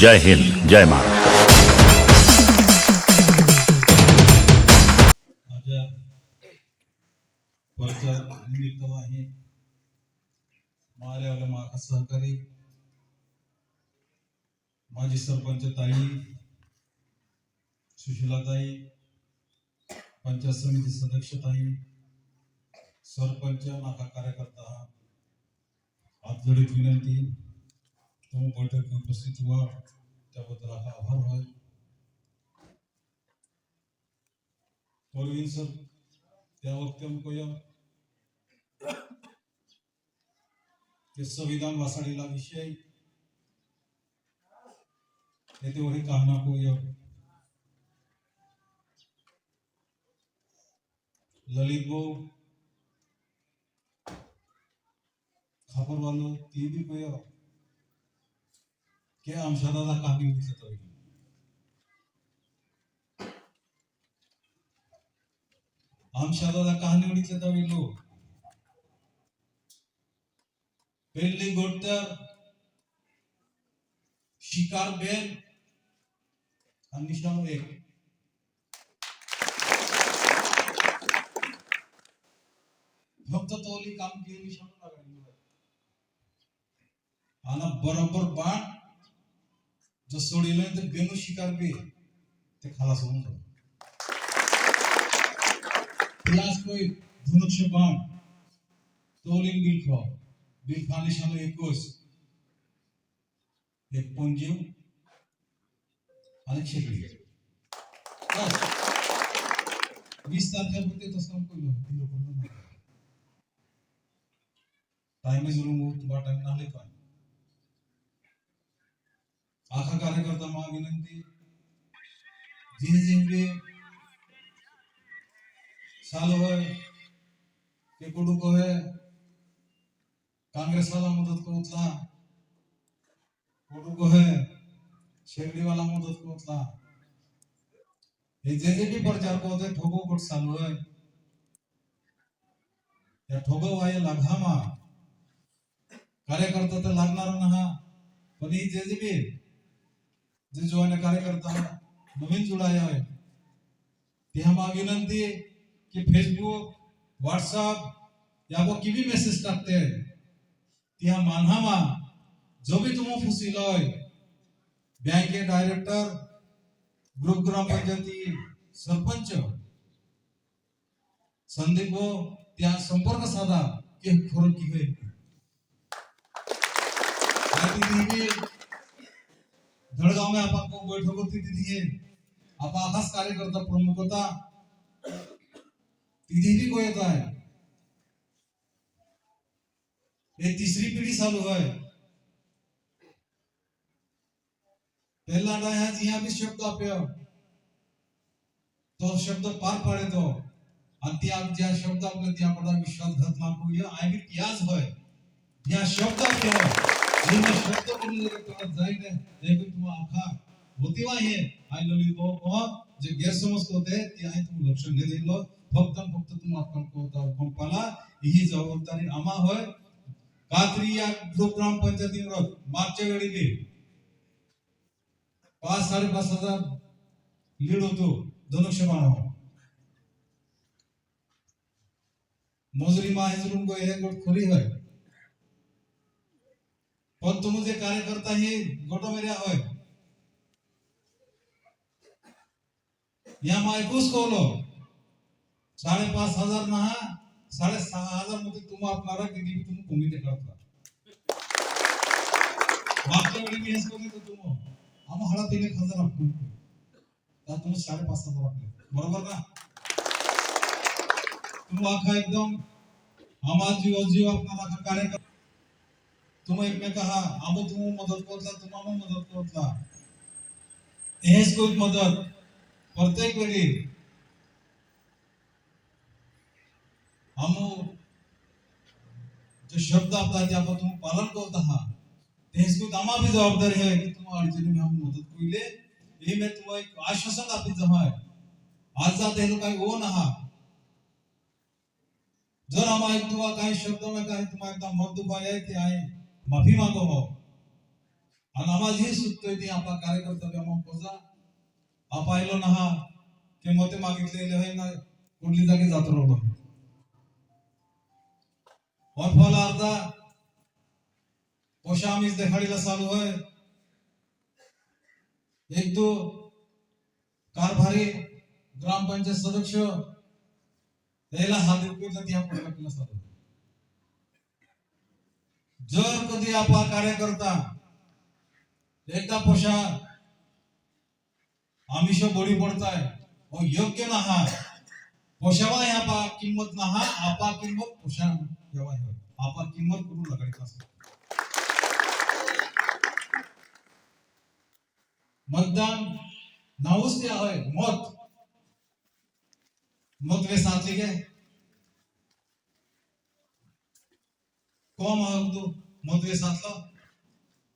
जय हिंद, जय महाराष्ट्र. माझ्या वरच्या निमित्त आहे माझ्या माझा सहकारी माजी सरपंच ताई सुशीलाताई, पंचायत समिती सदस्य ताई, सरपंच नाका कार्यकर्ता हात जोडीत विनंती तुम्ही बैठक उपस्थित व्हा त्याबद्दल आपला आभार आहे. परवीन सर त्या वक्त हमको ये संविधान वासाडीला विषय येते वही कहना को ये ललित भाऊ खापर वालों ती भी को क्या आमशादादा कहानी होती तो आमशादादा कहानी होती तो लोग पहली गोटर शिकार बेन निशान एक फक्त तोली काम केली निशान लगानी आना बरोबर बाण जो सोडीले ते बेनु शिकार बे ते खालास होऊन जातो. प्लस कोई धनुष्य बाण तोलिंग बिल खा निशान 21 एक पंजीव आणि शेगडी बस 20 तारखेपर्यंत तसं कोई लोक टाइम जरूर तुम्हाला टाइम नाले का आखा कार्यकर्ता मा विनंती जिन साल है के कुडू को है कांग्रेस वाला मदद को उतला कुडू को है शेगडी वाला मदद को उतला ये जे प्रचार को होते ठोगो कोट चालू है या ठोगो वाये लागामा कार्यकर्ता तर लागणार ना पण ही जे जोने कार्यकर्ता नवीन जुळाया आहे ते हम विनंती कि फेसबुक व्हाट्सएप या वो की भी मैसेज करते हैं त्या मानहामा जो भी तुम फुसी लय बैंक के डायरेक्टर ग्रुप ग्राम पंचायती सरपंच संदीप वो त्या संपर्क साधा की खरं की होय धड़गांव में आपको बैठक होती थी आप आकाश कार्यकर्ता प्रमुख होता तिथे भी कोई होता है ये तीसरी पीढ़ी चालू है पहला है जिया भी शब्द आप तो शब्द पार पड़े तो अंति आप ज्या शब्द आपने त्या पड़ा विश्वासघात ना को ये आई भी प्याज है या शब्द आप जिन शब्द बोलने लगे तो जाएंगे लेकिन तुम आखा होती वही है आई लोली तो जो गैर समझ को होते ते आई तुम लक्ष नहीं दे लो फक्त तुम आपन को होता पंपाला यही जबाबदारी आमा होय कात्री या ग्रुप ग्राम पंचायती विरोध मागच्या वेळी बी 5-5.5 हजार लीड होतो धनुष्यबाण मोजरी मा हेजरून को हे गोट खरी है पण तुम जे कार्यकर्ता ही गोटो मेरे होय या मायकुस कोलो 5.5 हजार ना 6.5 हजार मध्ये तुम आपणारा किती तुम कमिटी करता मागच्या वेळी मी हेच कोणी तुम आम हळा 3,000 आपण ता तुम 5.5 हजार आपले बरोबर ना तुम आखा एकदम आमा जीव आपणारा कार्यकर्ता तुम एक में कहा आमो तुम मदद करता तुम आमो मदद करता हेच कोई मदद प्रत्येक वेळी आमो जो शब्द आपला ते आपण तुम पालन करत आहात हेच कोई आमा भी जबाबदारी है कि तुम अडचणी में हम मदद कइले हे मैं तुम एक आश्वासन आपी जमाय आज जाते लोग काही ओ ना जर आमा एक तुवा काही शब्द में काही तुम एकदम मत दुखाया है कि आए माफी मांगो हो आणि आम्हाला हे सुचतोय ते आपला कार्यकर्ता बेमा पोजा आप आयलो ना हा के मते मागितलेले आहे ना कुठली जागी जातो रोड और फल अर्धा पोशा आम्हीच देखाडीला चालू आहे एक दो कारभारी ग्रामपंचायत सदस्य याला हात देऊन त्या पडला चालू जर कधी आपला कार्यकर्ता एकदा पोशा आमिष बोडी पडताय और योग्य ना हा पोशावा या पा किंमत ना हा आपा किंमत पोशा जेव्हा आहे आपा किंमत करून लगायचा मतदान नावच ते आहे मत मत वे साथी के कोण आहे तू मत वे साथला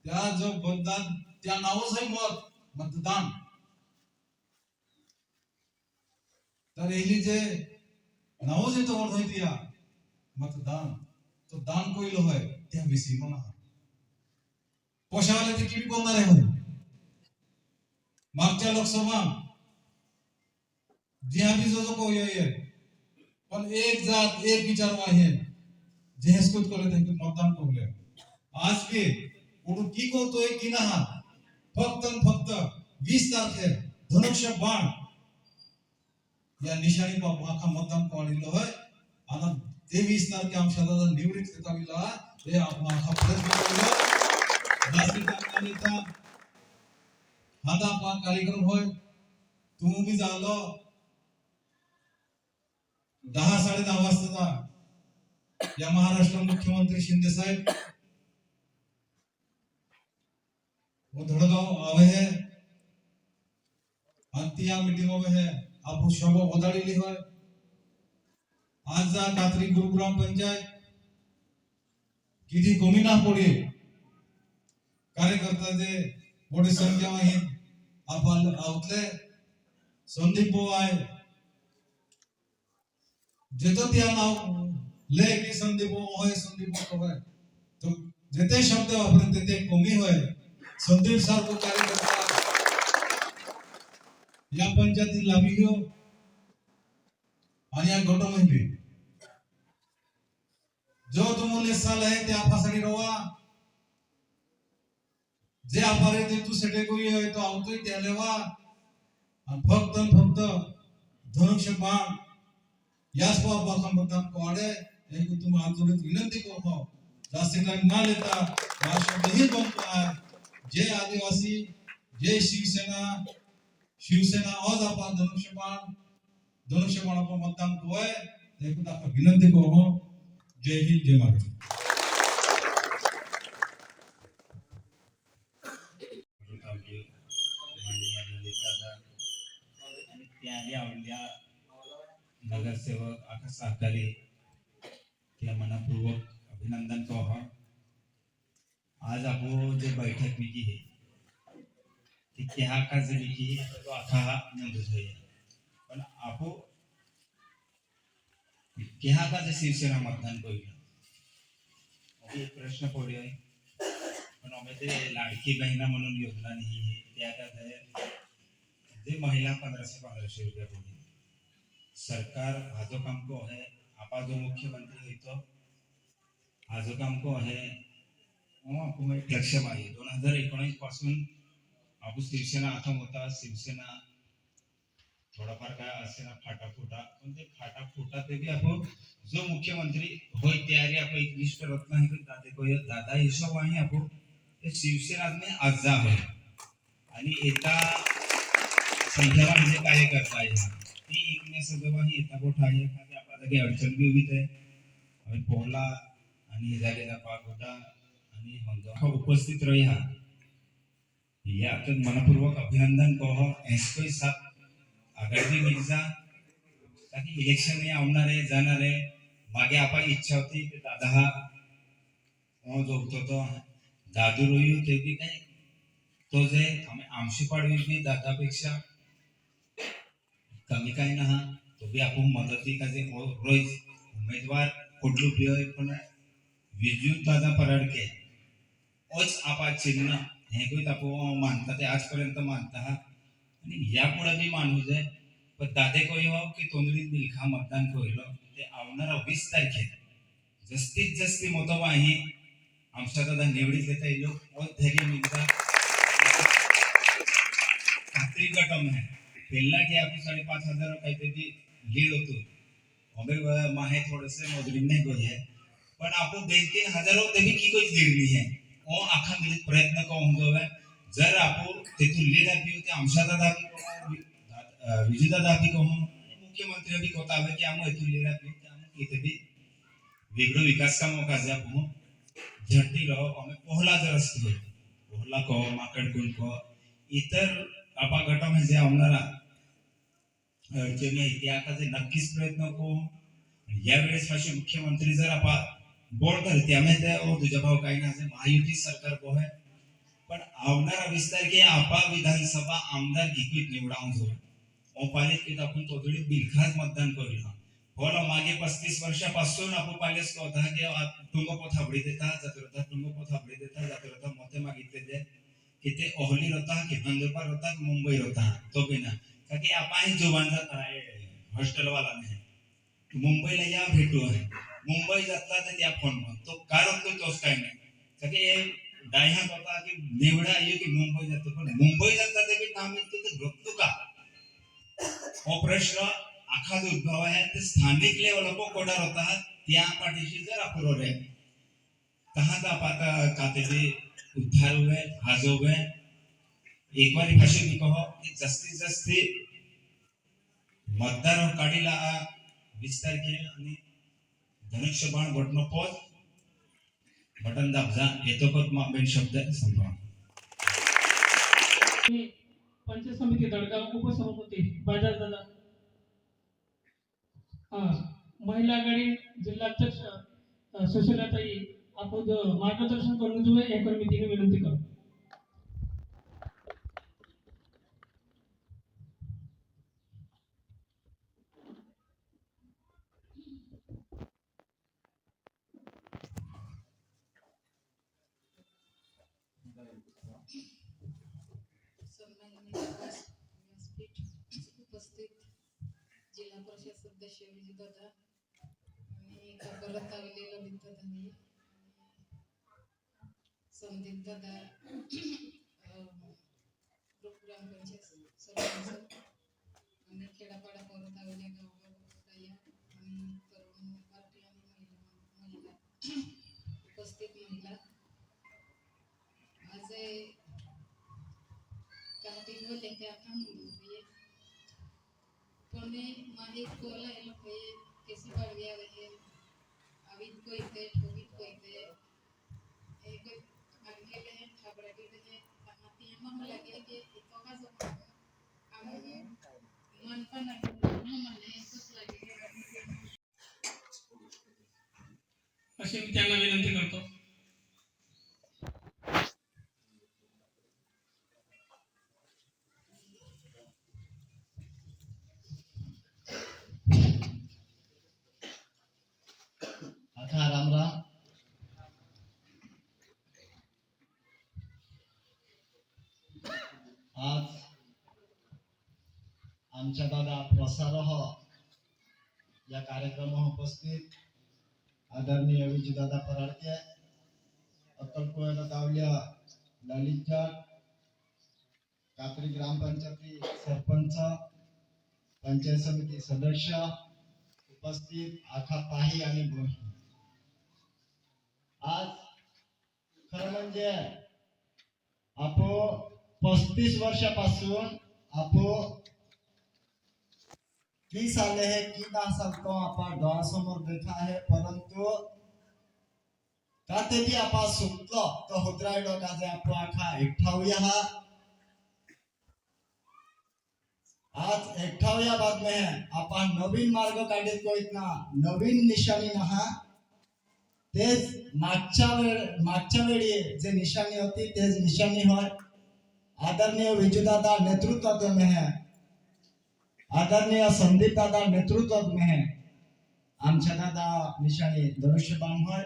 त्या जो मतदान त्या नावच आहे मतदान तर एली जे नावच येतो वर्ड होती या मतदान तो दान कोइलो है त्या विषयी म्हणा पोशावाले ते किती बोलणार आहे मागच्या लोकसभा जिहा भी जो को ये पण एक जात एक विचार आहे जेहस कुछ करे ते मतदान कोले आज के उडू की कोतोय की ना फक्त 20 तारखे धनुष्य बाण या निशाणी पाखा मतदान पाडिलो है आणि ते 20 तारखे आमच्या निवडीत येताविला हे आपण हा प्रयत्न नागरिकांना आता आपला कार्यक्रम होय तुम्ही भी झालो 10-10:30 वाजता या महाराष्ट्र मुख्यमंत्री शिंदे साहेब वो धड़गांव आवे है अंतिया मीटिंगों में है आप उस शोभा उदाड़ी ली है आज जा कातरी गुरुग्राम पंचायत किती कमी ना पडे कार्यकर्ता जे मोठी संख्या आहे आपण आवतले संदीप भाऊ आहे जेतो त्या नाव ले की संदीप भाऊ है तो जेते शब्द वापरते तेते कमी होय संदीप सारखो कार्यकर्ता या पंचायती लाभी घेऊ आणि या गटामध्ये जो तुम्हाला साल आहे ते आपासाठी रवा जे आपारे ते तू सेटे कोई है तो आवतोय त्या लेवा आणि फक्त धनुष्य बाण याच बाबा मतदान कोडे एक तुम आजोरीत विनंती करतो जास्त टाइम ना लेता भाषण ही बनतो आहे जय आदिवासी जय शिवसेना आज आपण धनुष्य बाण आपण मतदान कोय एक आपण विनंती करतो जय हिंद जय महाराष्ट्र नगरसेवक आका सहकारी त्या मनपूर्वक अभिनंदन कहो आज आपो जो बैठक में की है कि क्या का जरी की तो आखा नंदुस है पण आपो क्या का जे शिवसेना मतदान कोइला अभी एक प्रश्न पड़े है पण हमें ते लाडकी बहिणा म्हणून योजना नहीं है त्या का जे महिला 1500 रुपया पड़ी सरकार आजो काम को है आपा जो मुख्यमंत्री है तो आजो काम को है आपको मैं लक्ष्य आहे 2019 पासून आपू शिवसेना आथम होता शिवसेना थोडाफार काय असे ना फाटाफुटा पण ते फाटाफुटा ते भी आपो जो मुख्यमंत्री होय तयारी आपो एक लिस्ट रत्न है कि दादे को दादा हिशोब आहे आपो ते शिवसेना में आजा है आणि एका संख्याला म्हणजे काय करता आहे एक में सगळं ही येता गोठा आहे खाली आपल्याला काही अडचण बी उभीत आहे आणि पोहला आणि झालेला पागोटा आणि हंगा उपस्थित रही हा या तर मनपूर्वक अभिनंदन कहो ऐसको साथ आगामी मिर्जा ताकि इलेक्शन में आवणार आहे जाणार आहे मागे आपण इच्छा होती की दादा हा जो तो दादू रोई ते भी काय तो जे आम्ही आमशी पाडवी भी दादापेक्षा कमी काय ना तो भी आपण मदती का जे रोज उमेदवार कुठलो प्रिय पण विजू दादा पराडके ओच आपा चिन्ह हे कोई आपण मानता ते आजपर्यंत मानता आणि यापुढे बी मानू जाय पण दादे कोई हो की तोंडलीत बिलखा मतदान कोयलं ते आवणारा 20 तारखेला जास्तीत जास्त मतवाही आमच्या दादा निवडीत येता येईल और धैर्य मिलता खात्री गटम है पहिला की आपण 5,500 काहीतरी लीड होतो अबे माहे थोडेसे मजुरी नाही कोई है पण आपण 2-3 हो तरी की कोई लीड नहीं है ओ आखा मिलित प्रयत्न को होंगे जर आपण तेथून लीड आपली होती आमच्या दादा विजय दादा भी कहूँ मुख्यमंत्री भी कहता है कि हम इतु लीड आपली इथे भी वेगळो विकास का मौका जे आपण झटती रहो हमें पहला जर असतो पहला को माकड गुण को इतर आपा गटा म्हणजे आमनारा अडचणी इतिहासाचे नक्कीच प्रयत्न को यावेळेस असे मुख्यमंत्री जर आपा बोर्ड करते आम्ही ते ओ तुझा भाव काही ना असे महायुती सरकार को है पण आवणारा विस्तार की आपा विधानसभा आमदार इक्वित निवडावून जो ओ पालिकेत आपण तोडीत बिलखास मतदान करूया होला मागे 35 वर्षापासून आपण पाहिलेच को होता की टुंगपोथ हाबडी देता जातरता टुंगपोथ हाबडी देता जातरता मते मागितले ते की ते ओहली होता की नंदुरबार होता की मुंबई होता तो बिना का की आपण जुबान जाता है हॉस्टेल वाला नाही मुंबईला या भेटू आहे मुंबई जातला तर त्या फोन तो कारण तो तोच काय नाही का की डायहा होता की निवडा ये की मुंबई जातो पण मुंबई जाता ते बी नाम येते ते बघतो का हा प्रश्न आखा जो उद्भव आहे ते स्थानिक लेवल को कोडा होता त्या पाठीशी जर अपुरो रे तहाचा पाता कातेली उद्धार हुए हाजो हुए एक बार कशी भी कहो कि जास्तीत जास्त मतदार काढीला विस्तार के आणि धनुष्यबाण बटन पोच बटन दाबजा येतो पद बेन शब्द संभव पंचायत समिती दडगाव उपसभापती बाजार दादा महिला आघाडी जिल्हाध्यक्ष सुशीलाताई आपण मार्गदर्शन करून जुवे या कमिटीने विनंती करू उपस्थित जिल्हा परिषद सदस्य विजय दादा आणि परत आलेले ललित दादा संदीप दादा ग्रुप ग्रामपंचायत सरपंच आणि खेडापाडा परत आलेल्या गावगाव आणि तरुण पार्टी आणि महिला उपस्थित महिला आज काटी बोले कि आपण पने माही कोला ये लोग ये कैसे बढ़ गया है अभी कोई थे ठोगी कोई थे एक आगे ले हैं खबर के ले ताकि हम लगे कि एक का जो हम मन पर नहीं मन नहीं कुछ लगे अशी मी त्यांना विनंती करतो राम राम आज आमच्या दादा प्रसारह या कार्यक्रम उपस्थित आदरणीय विजय दादा पराडके अक्कलकोट तावल्या ललित जाट कात्री ग्रामपंचायती सरपंच पंचायत समिती सदस्य उपस्थित आखा पाही आणि बोही आज खरं म्हणजे आपण 35 वर्षापासून आपण 20 साले है कि ना सकतो आपण डोळ्यासमोर देखा है परंतु काते भी आपण सुटलो तो होतरायलो का जे आपण आखा एकठावया हा आज एकठावया बाद में आपण नवीन मार्ग काढत कोईत ना नवीन निशाणी ना हा तेच मागच्या वेळी जे निशाणी होती तेच निशाणी होय आदरणीय विजयदादा नेतृत्व में है आदरणीय संदीप दादा नेतृत्व में है आमच्या दादा निशाणी धनुष्यबाण होय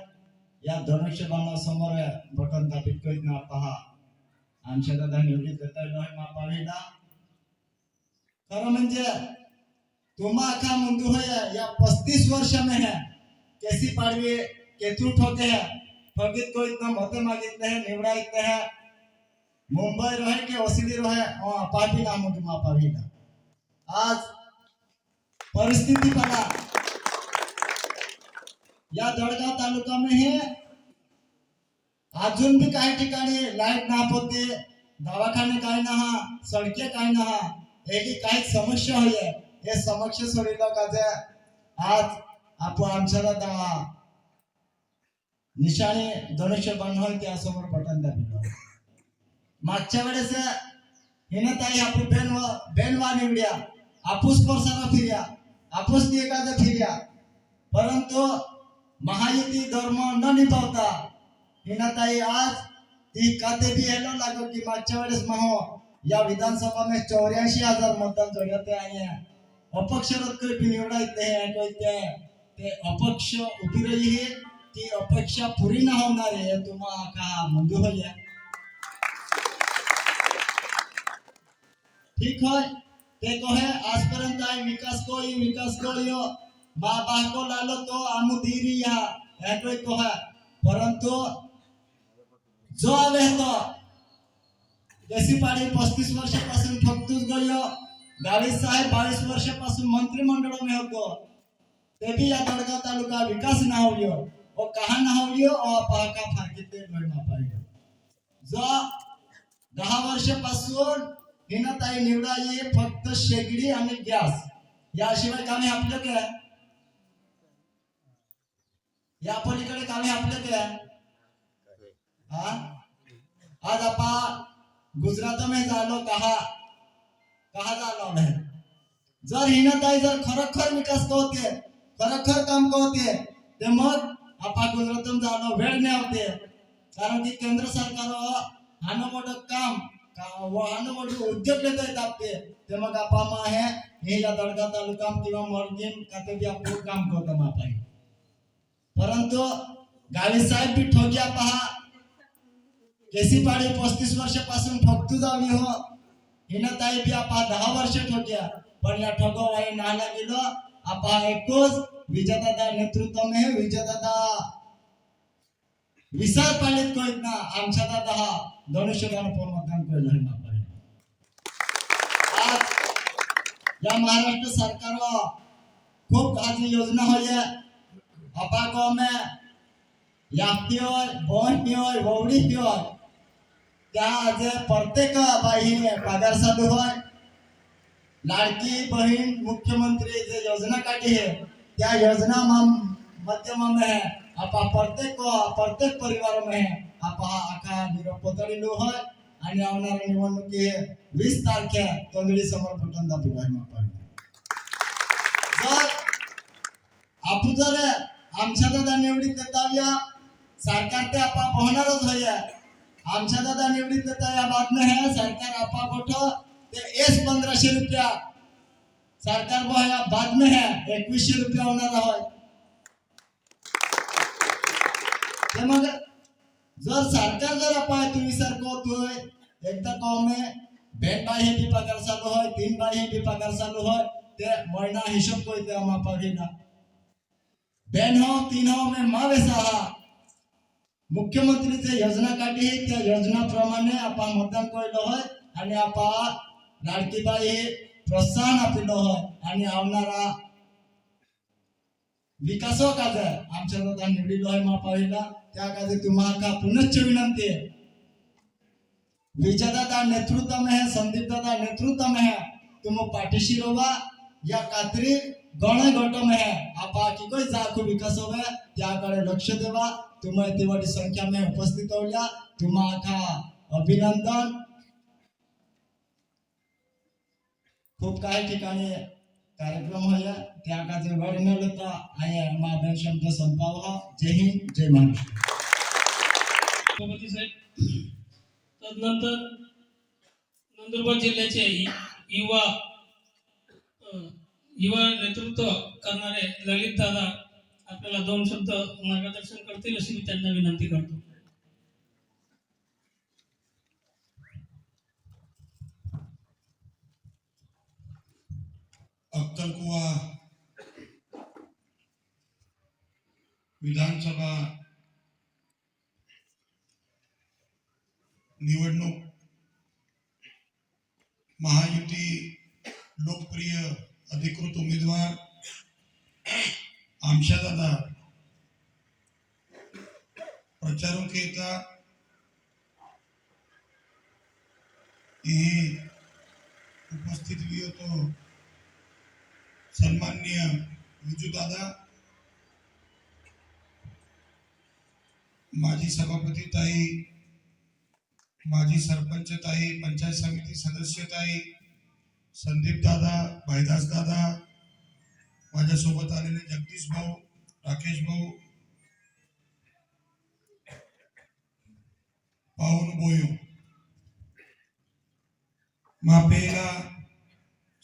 या धनुष्यबाणा समोर बटन दाबित करीत ना पहा आमच्या दादा निवडीत येतायलो आहे मापावीला खरं म्हणजे तुम्हा आखा मुंदू है या 35 वर्ष में है कैसी पाड़वी केतु ठोके है ठोकित को इतना मते मागितले है निवडा इतने है मुंबई रहे के ओसिली रहे पापी नाम तुम पावीला आज परिस्थिती बघा या जळगाव तालुका में है अजून भी काही ठिकाणी लाईट ना होते दवाखाने काही ना सडके काही ना याची काही समस्या होय हे समस्या सोडविलं का आज आपण आमच्या निशाणी धनुष्य बाण होय त्यासमोर बटन दाबलं मागच्या वेळेस हिनं ताई आपण बेनवा निवड्या आपूस परसाला फिर्या आपूस एखादा फिर्या परंतु महायुती धर्म न निभावता हिनं ताई आज ती काते भी हेलो लागो की मागच्या वेळेस महो या विधानसभा में 84,000 मतदान जोड़ते आए हैं अपक्ष कोई भी निवड़ा इतने हैं कोई ते अपक्ष उभी रही है ती अपेक्षा पूरी ना होणार है तुम्हा का मंजूर हो जाए ठीक है ते कहे आजपर्यंत आई विकास कोई बाबा को लालो तो आमु दीरी या कोई कहे परंतु जो आवे तो जैसी पाड़ी 35 वर्षापासून ठोकतूच गयो गावी साहेब 22 वर्षापासून मंत्रिमंडळ में होतो ते भी या जळगाव तालुका विकास ना होयो और कहा ना होयो और पाका फाकीते लोयमा पाहिजे जो 10 वर्षापासून हिनताई निवडाई फक्त शेगडी आणि गॅस याशिवाय कामे आपलं काय या पलीकडे कामे आपलं काय आज आपा गुजरात में जालो कहा जालो नहीं जर हिनताई जर खरोखर विकास होते खरोखर काम होते ते मग आपा गुजरात में जालो वेळ नाही होते कारण की केंद्र सरकार हानो मोठं काम हानो मोठं उद्योग लेत आहेत ते मग आपा मा है हे या जळगाव तालुका किंवा मर्दीन काते भी आपण काम करतो मापाई परंतु गावी साहेब भी ठोक्या पहा केसी पाड़ी 35 वर्षापासून ठोकतू जावी हो हिनताई भी आपा 10 वर्ष ठोक्या पण या ठोकवाई नाला गेलो आपा एकच विजयदादा नेतृत्व में विजयदादा विसार पालित को इतना आमच्या दादा धनुष्यबाण पर मतदान केलं मापाई आज या महाराष्ट्र सरकार खूप आज योजना होय आपा को में याप्ती होय बोन होय ववडी होय त्या आज प्रत्येक बाई पगार चालू होय लाडकी बहीण मुख्यमंत्री जे योजना काढी है त्या योजना माध्यम में आपा प्रत्येक परिवार में आपा आखा निरोप पतळीलो होय आणि आवणाऱ्या निवडणुकी 20 तारखे तोंडली समोर बटन दाबलं आहे मापाई जर आपण जर आमच्या दादा निवडीत देताव्या सरकार ते आपा होणारच होय आमच्या दादा निवडीत देता या बातम्या है सरकार आपा गोठो ते 1500 रुपया सरकार या बाद में है 2100 रुपया होणार होय ते मग जर सरकार जर आपा तुम्ही सरको होतोय एकदा गाव में बहन भाई ही भी पगार चालू होय 3 भाई ही भी पगार चालू होय ते महीना हिशोब को ते मापा घेना बहन हो 3 हो में मावेसा मुख्यमंत्री जे योजना काढली है त्या योजना प्रमाणे आपण मतदान केलं होय आणि आपण लाडकी बाई प्रोत्साहन आपलं होय आणि आवणारा विकास काज आमच्या दादा निवडीलो आहे मापावीला त्या काजे तुम्हाला पुनश्च विनंती है विजय दादा नेतृत्व में है संदीप दादा नेतृत्व में है तुम पाठीशी रोवा या कात्री गण गट में है आपा की कोई जाखो विकास होवे त्याकडे लक्ष देवा तुम्ही तेवढी संख्या में उपस्थित होल्या तुम्हा अभिनंदन खूप काही ठिकाणी कार्यक्रम होया त्या काजे वेळ मिळता आहे माझा शब्द संपाव जय हिंद जय महाराष्ट्र सभापती साहेब तदनंतर नंदुरबार जिल्ह्याचे युवा नेतृत्व करणारे ललित दादा आपल्याला 2 शब्द मार्गदर्शन करतील अशी मी त्यांना विनंती करतो अक्कलकुवा विधानसभा निवडणूक महायुती लोकप्रिय अधिकृत उमेदवार आमशादादा प्रचारों के उपस्थित हुई हो तो सन्माननीय विजू दादा, माजी सभापती ताई, माजी सरपंच ताई, पंचायत समिती सदस्य ताई, संदीप दादा, भाईदास दादा, माझ्यासोबत आलेले जगदीश भाऊ, राकेश भाऊ, पावन बोयो, मापेला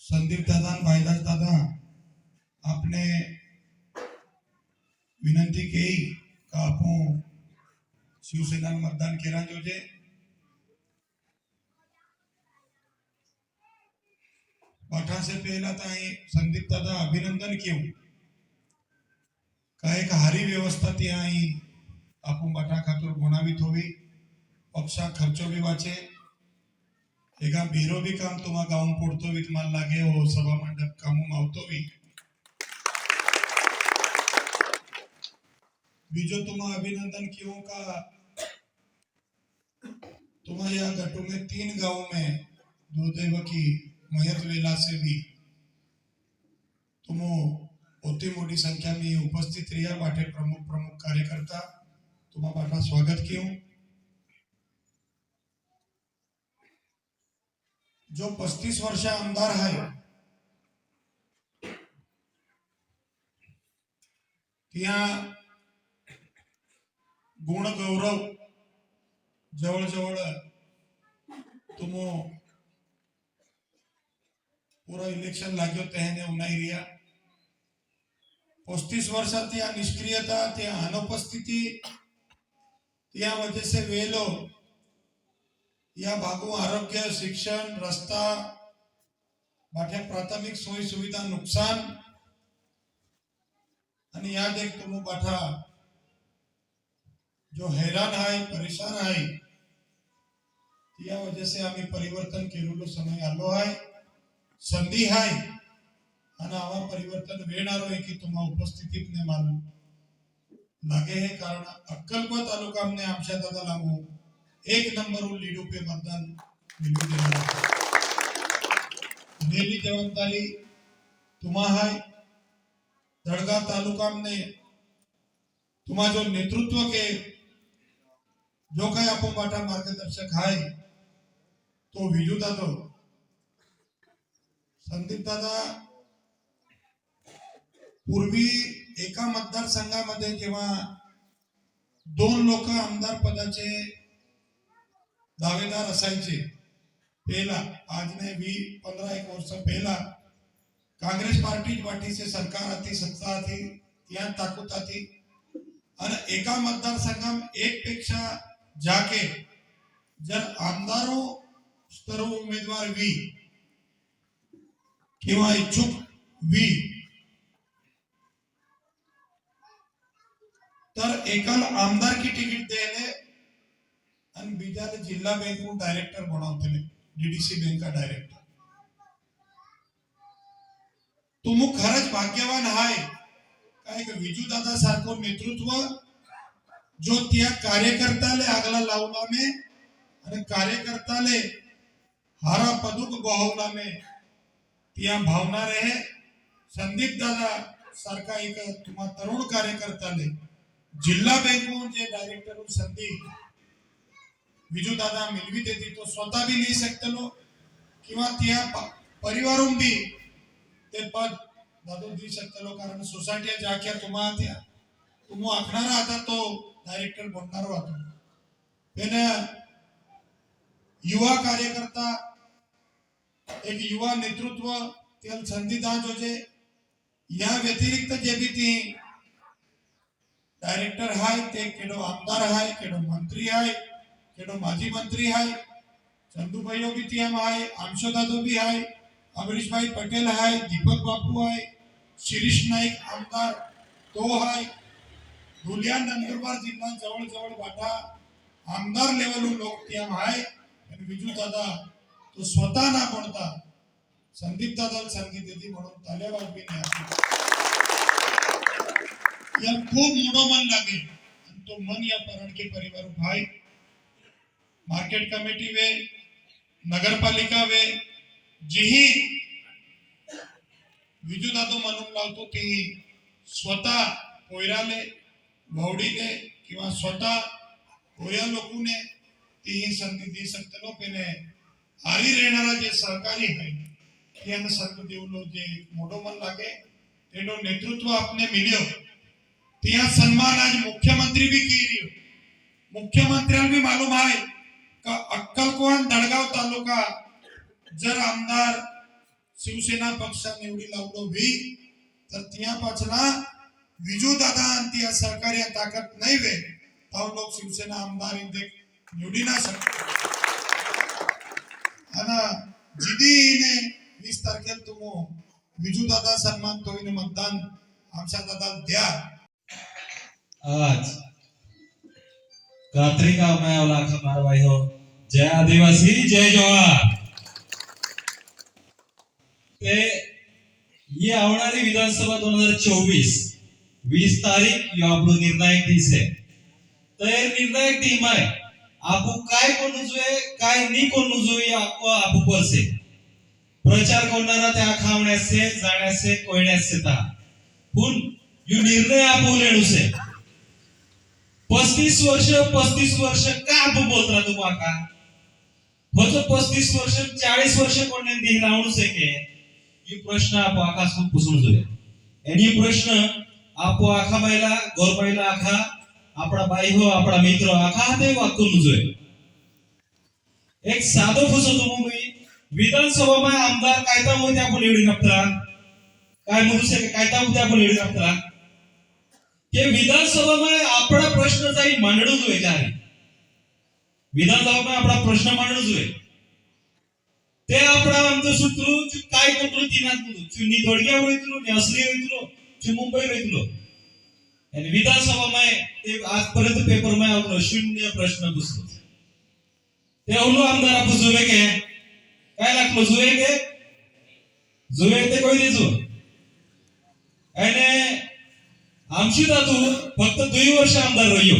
संदीप दादा, भाईदास दादा आपने विनंती की का आपो शिवसेना मतदान केरा जोजे। बाठा से पहला ताई संदीप दादा अभिनंदन क्यों का एक हारी व्यवस्था ती आई आपण बाठा खातर बनावी थोवी पक्षा खर्चो भी वाचे एका बेरो भी काम तुम्हा गाऊन पडतो भी तुम्हाला लागे हो सभा मंडप कामू मावतो भी बीजो तुम्हा अभिनंदन क्यों का तुम्हारे यहाँ गटू में 3 गांव में दुर्दैव की मयत वेला से भी तुम ओती मोटी संख्या में उपस्थित रहा बाटे प्रमुख कार्यकर्ता तुम्हारा बाटा स्वागत क्यों। जो 35 वर्ष आमदार है त्या गुण गौरव जवळ जवळ तुम पूरा इलेक्शन लाग्यो तहने उनाई रिया 35 वर्षात या निष्क्रियता त्या अनुपस्थिति त्या वजह से वेलो या भागो आरोग्य शिक्षण रस्ता बाटे प्राथमिक सोयी सुविधा नुकसान आणि याद एक तुम बाठा जो हैरान है परेशान है या वजह से आम्ही परिवर्तन केलेलो समय आलो है संधी है आणि आवा परिवर्तन वेणारो है की तुम्हा उपस्थितीत ने मालूम लागे है कारण अक्कलकोट तालुका में आमशा दादा लागू 1 नंबर लीडो पे मतदान मिलू देना मेरी जवाबदारी तुम्हा है दड़गा तालुका में तुम्हा जो नेतृत्व के जो काही आपण बाटा मार्गदर्शक है तो विजू दादा संदीप दादा पूर्वी एका मतदारसंघामध्ये जेव्हा 2 लोक आमदार पदाचे दावेदार असायचे पहला आज ने भी 15-1 वर्ष पहला कांग्रेस पार्टी वाटी से सरकार आती सत्ता आती या ताकत आती और एका मतदारसंघात एक पेक्षा जाके जर आमदारों स्तरों उम्मीदवार वी किंवा इच्छुक वी तर एकाला आमदार की तिकीट देले आणि बीजाला जिल्हा बँक डायरेक्टर बनवतले डीडीसी बैंक का डायरेक्टर तुम खरंच भाग्यवान आहे काय का विजू दादा सारखो नेतृत्व जो त्या कार्यकर्ताले आगला लावला में आणि कार्यकर्ताले हारा पदुक बहावला में त्या भावना रहे संदीप दादा सारखा एक तुम्हा तरुण कार्यकर्ताले जिल्हा बँक जे डायरेक्टर संदीप विजू दादा मिलवी देती तो स्वतः भी ले सकते लो किंवा त्या परिवारों भी ते पद दादो दी सकते लो कारण सोसायटी जाके तुम्हा त्या तुम आखणारा आता तो डायरेक्टर बनणार होता पण युवा कार्यकर्ता एक युवा नेतृत्व त्याला संधी दाज होते या व्यतिरिक्त जे भी ती डायरेक्टर है ते केडो आमदार है केडो मंत्री है केडो माजी मंत्री है चंदू भाईओ भी तियाम है आमशो दादो भी है अमरीशभाई पटेल आहे, दीपक बापू आहे, शिरीष नाईक आमदार तो आहे, धुलिया नंदुरबार जिल्हा जवळ बाटा आमदार लेवल लोक ત્યાં आहे आणि विजू दादा तो स्वतः ना म्हणता संदीप दादा सांगितली होती म्हणून ताल्या वाजविणे या खूप मोठं मन लागे आणि तो मन या परणके परिवार भाई मार्केट कमिटी वे नगरपालिका वे जीही विजू दादा म्हणून लावतो ती स्वतः पोयराले भवडीले किंवा स्वतः पोया लोकूने तीही संधी दी सकतलो पेने हारी રહેનારા જે સહકારી है એને સંત દેવનો જે મોટો મન લાગે તેનો નેતૃત્વ આપને મળ્યો ત્યાં સન્માન આજ મુખ્યમંત્રી भी की રહ્યો मुख्यमंत्र्याला भी मालूम आहे का अक्कलकोट दडगाव तालुका जर आमदार शिवसेना पक्ष निवडी लावलो भी तर त्या पाचला विजू दादा आणि त्या सहकार्य ताकद नाही वे तो लोग शिवसेना आमदार इथे निवडी ना शकतो आणि जिदीने 20 तारखेला तुम विजू दादा सन्मान तोईने मतदान आमच्या दादा द्या आज कात्री गाव में वाला हमारा भाई हो जय आदिवासी जय जवाहर ते ये आवणारी विधानसभा 2024 20 तारीख यो आपलो निर्णायक दिस है तर निर्णायक टीम आहे आपू काय कोण जोय काय नी कोण जोय आपू परसे प्रचार करणारा त्या खावण्याचे जाण्याचे कोयण्याचे ता पण यो निर्णय आपू लेणूसे 35 वर्ष का आपू बोलता तुम आका होतो 35 वर्ष 40 वर्ष कोणने दी लावून से के ये प्रश्न आपू आका खूप पुसून जोय आणि प्रश्न आपू आखा बायला गोरबाईला आखा आपला बाई हो आपला मित्र आखा हाते वाकून जोय एक साधो फुसो तुम विधानसभा में आमदार कायदा होते आपण निवडून आपला काय म्हणू शके कायदा होते आपण निवडून आपला के विधानसभा में आपला प्रश्न जाई मांडणं जोय जारी विधानसभा में आपला प्रश्न मांडणं जोय ते आपला आमचं सूत्र काय करतो तिनात चुनी दोडग्या होईतलो ने असली होईतलो चु मुंबई होईतलो आणि विधानसभा में ते आजपर्यंत पेपर में आपलो 0 प्रश्न पुसलो ते ओलो आमदार आपण जोवे के काय लागलो जुए के जुए ते कोई देजो आणि आमची दादू फक्त 2 वर्ष आमदार रहियो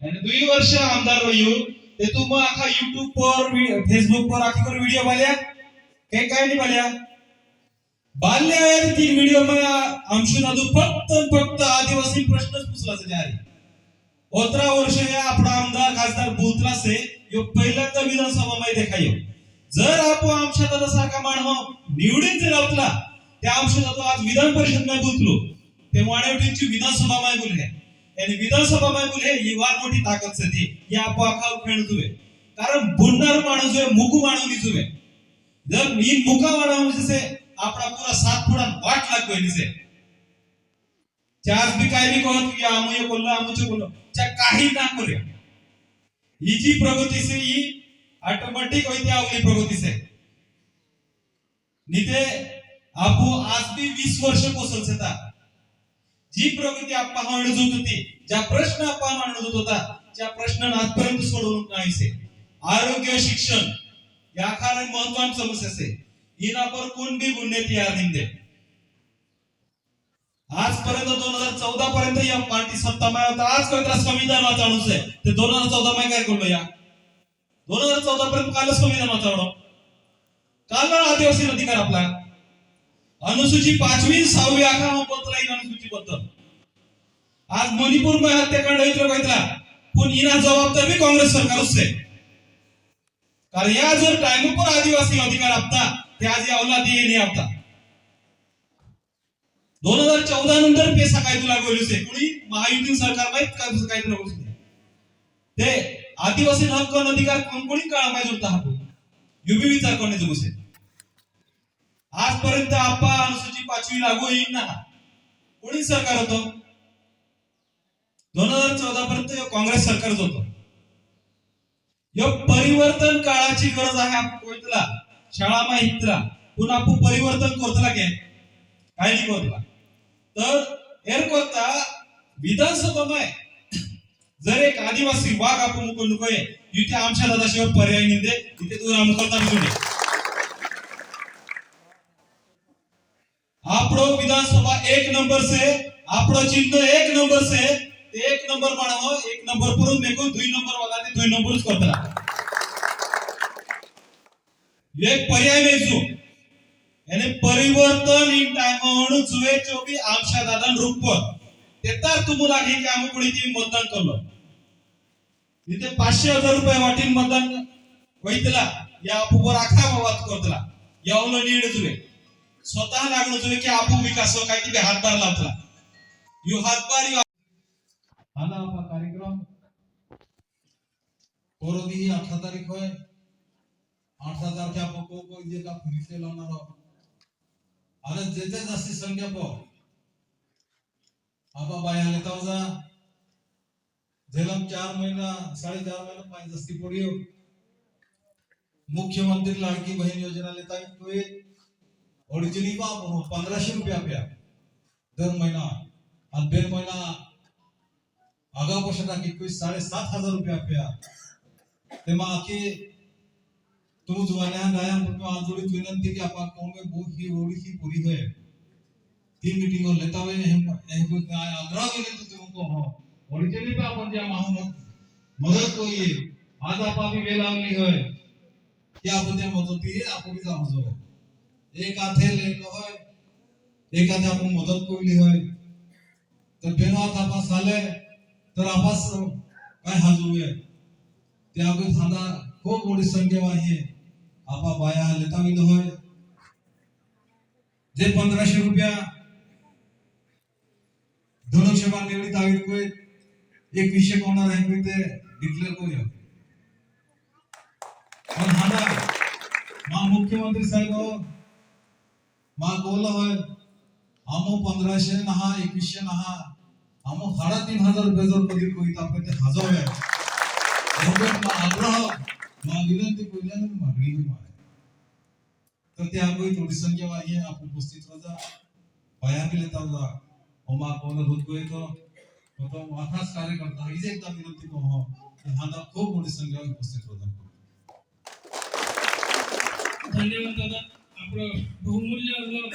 आणि 2 वर्ष आमदार रहियो ते तुम आखा YouTube पर फेसबुक पर आखी कर वीडियो बाल्या काय नहीं बाल्या बाल्या आहे 3 वीडियो में आमची दादू फक्त आदिवासी प्रश्नच पुसला से जारी 18 वर्ष या आपला आमदार खासदार बोलतला से यो पहिल्यांदा विधानसभा मध्ये देखायो जर आपण आमच्या दादा सारखा मानव निवडून जर लावला त्या आमच्या दादा आज विधान परिषद मध्ये बोलतो ते वाणेवटीची विधानसभा मध्ये बोलले आणि विधानसभा मध्ये बोलले ही वार मोठी ताकद सती या आपण आखाव खेळ जुवे कारण बुनणार माणूस जो मुकू माणूस जुवे जर मी मुका माणूस जसे आपला पूरा 7 फुटा वाट लागतोय निसे चार्ज भी काय भी कहत की आमुये बोललो आमुचे बोललो च्या काही ना करे ही जी प्रगती से ही ऑटोमेटिक होती आवली प्रगती से निते आपू आज भी 20 वर्ष पोसल सेता जी प्रगती आपण मांडत होती ज्या प्रश्न आपण मांडत होता त्या प्रश्न आजपर्यंत सोडवून नाही से आरोग्य शिक्षण या कारण महत्वाची समस्या से इना पर कोण भी गुन्हे तयार नहीं दे आजपर्यंत 2014 पर्यंत या पार्टी सत्ता में होता आज कोणता संविधान वाचावणं से ते 2014 में काय करलो या 2014 पर्यंत कालच संविधान वाचावणं काल आदिवासी अधिकार आपला अनुसूची 5वी 6वी आखा बदला अनुसूची बद्दल आज मणिपुर में हत्याकांड इतलं काहीतला पण इना जबाबदार भी काँग्रेस सरकार से कारण या जर टाइम पर आदिवासी अधिकार आपता ते आज या औलादी नाही आपता 2014 नंतर पैसा काय तुला बोलू से कोणी महायुती सरकार माहित काय तुला बोलू ते आदिवासी हक्क अधिकार कोणी काळ माहित होता हा युबी विचार करणे जमू से आजपर्यंत आपा अनुसूची 5वी लागू होईल ना कोणी सरकार होतो 2014 पर्यंत काँग्रेस सरकारच होतं या परिवर्तन काळाची गरज आहे आपण कोणतला शाळामा इतला पुन्हा आपू परिवर्तन करतला के काय नाही करतला तर एर कोता विधानसभा में जर एक आदिवासी वाघ आपण मुको नुकोय इथे आमच्या दादाशिवाय पर्याय निंदे इथे दूर आमकलता बिजुने आपड़ो विधानसभा 1 नंबर से आपड़ो चिन्ह 1 नंबर से 1 नंबर मानव 1 नंबर पुरून देखो 2 नंबर वाला ते 2 नंबरच करतला एक पर्याय मेजू यानी परिवर्तन इन टाइम म्हणून जुवे चोबी आमच्या दादान रूप ते तर तुम्हाला हे की आम्ही कोणी ती मतदान करलो इथे 500,000 रुपये वाटीन मतदान होईतला या आपुवर आखा वाद करतला यावलो नीड जुवे स्वतः लागलो जुवे की आपू विकास काय की हातभार लावतला यो हातभार यो आला आपला कार्यक्रम पोरोदी 18 तारीख होय 8 तारखे आपण को जे का फिरसे लावणार आणि जेते जास्ती संख्या पो आबा बाया लेता जा जेलम 4 महीना 4.5 महीना पाई जस्ती पड़ियो मुख्यमंत्री लाड़की बहन योजना लेता है तो ओरिजिनली बा 1500 रुपया पे दर महीना और बेर महीना आगा पशा की कोई 7,500 रुपया पे तेमा आके तुम जुवान्या गाया तो आंदोलित विनंती की आपा कौन में बहुत ही ओडी ही पूरी है 3 मीटिंग और लेता हुए हम को आग्रह विनंती तुमको हो ओरिजिनली पे आपण ज्या माहून मदत कोई आज आपा भी वेलावली होय की आपण त्या मदती आपण भी जाऊ जो एक हाथे लेको होय एक हाथे आपण मदत कोई होय तर बेनात आपा साले तर आपस काय हाजुए त्या आपण थांदा खूप मोठी संख्या आहे आपा बाया लेता भी होय जे 1500 रुपया धनुष्यबाण निवडीत आवीत कोई एक विषय कोणा आहे ते डिक्लेअर करूया पण हाना मा मुख्यमंत्री साहेब मा बोला होय आमो 1500 नहा 2100 नहा आमो 3,500 रुपये जर कधी कोई तापे ते हजार आहे एवढं मा आग्रह मा विनंती कोइल्याने मागणी होई मारे तर ते आगोई थोडी संख्या आहे आपण उपस्थित राजा बाया के लेता जा ओमा कोण होत कोई तो आखास कार्यकर्ता इजे एकदा विनंती को हो हाना खूप मोठी संख्या उपस्थित होता धन्यवाद दादा आपलं बहुमूल्य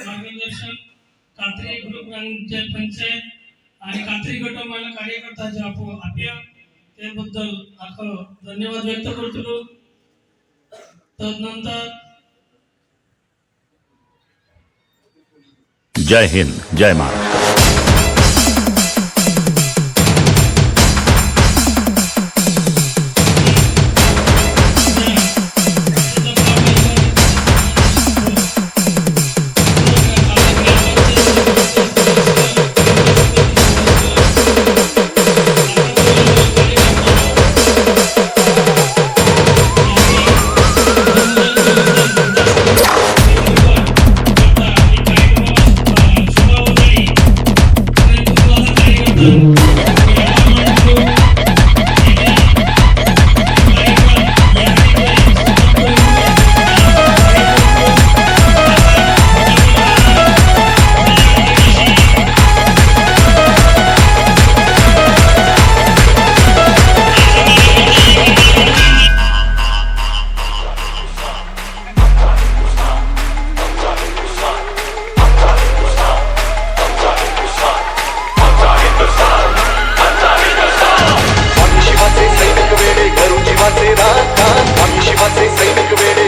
मार्गदर्शन कात्री ग्रुप पंचायत आणि कात्री गटमाला कार्यकर्ता जे आपण आपल्या त्याबद्दल आपण धन्यवाद व्यक्त करतो तदनंतर जय हिंद जय महाराष्ट्र शिवाचे सैनिक वेडे